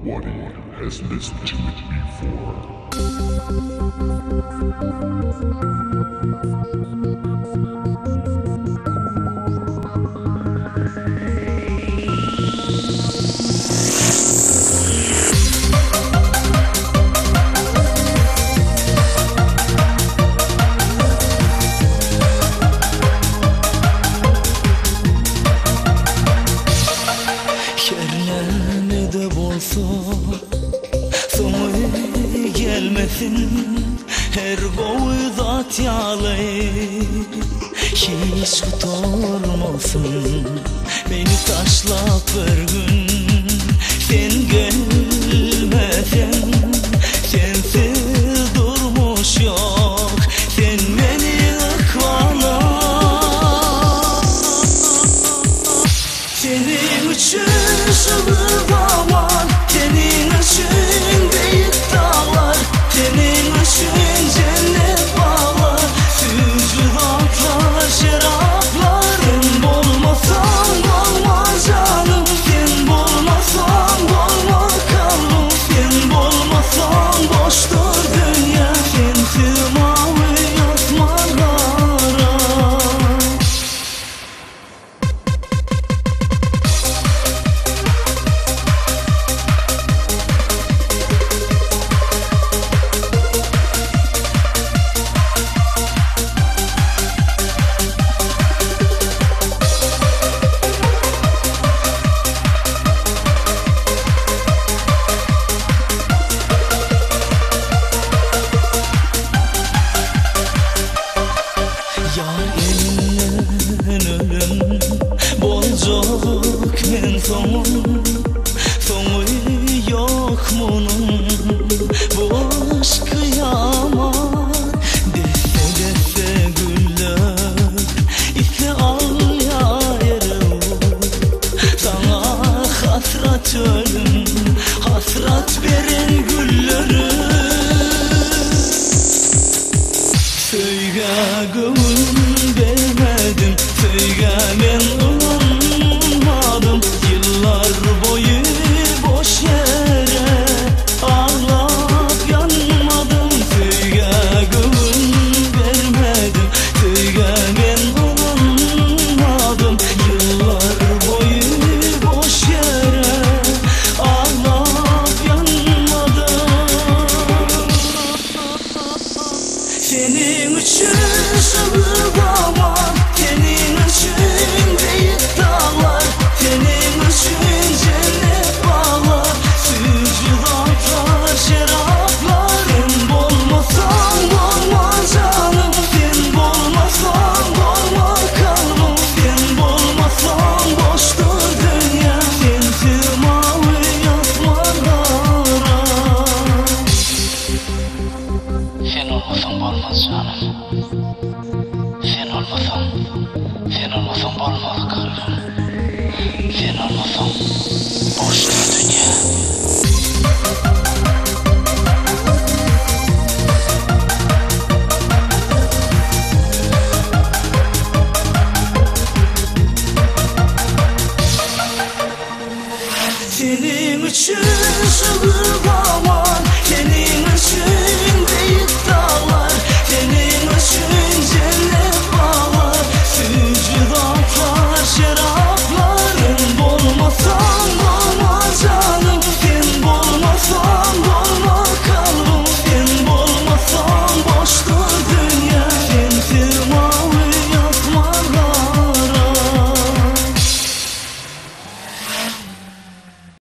Nobody has listened to it before. Kerlemede bolsa sonu gelmesin, her boydat yalı hiç tutarmasın. Beni taşlap bir gün sen gelmesen, sensiz durmuş yok, sen beni ıkvala. Senin için şıvırdaman, senin için büyük dağlar, senin için cennet bağlar, sücüdatlar, şeraplar. Sen bulmasan olma canım, sen bulmasan olma kalbim, sen bulmasan boştur dünya, sensiz mavi yatmalara. Yar elinden ölüm bolcak men sonu yok bunun. Boş kıyamet dese güller, ise al yarım. Sana hasret ölüm, hasret veren gülleri. Söyge gönül vermedim, söyge ben unutmadım. Yıllar boyu boş yere ağlayıp yanmadım. Söyge gönül vermedim, söyge ben unutmadım. Yıllar boyu boş yere ağlayıp yanmadım. Senin için şıvırdaman, senin için büyük dağlar, senin için cennet bağlar, sücüdatlar, şeraplar. Sen bulmasan olma canım, sen bulmasan olma kalbim, sen bulmasan boştur dünya, sensiz mavi yatmalara. Sen olmasan olmaz canım. Sen olmasan olmaz kalbim. Sen olmasan boştur dünya. Senin için şıvırdaman,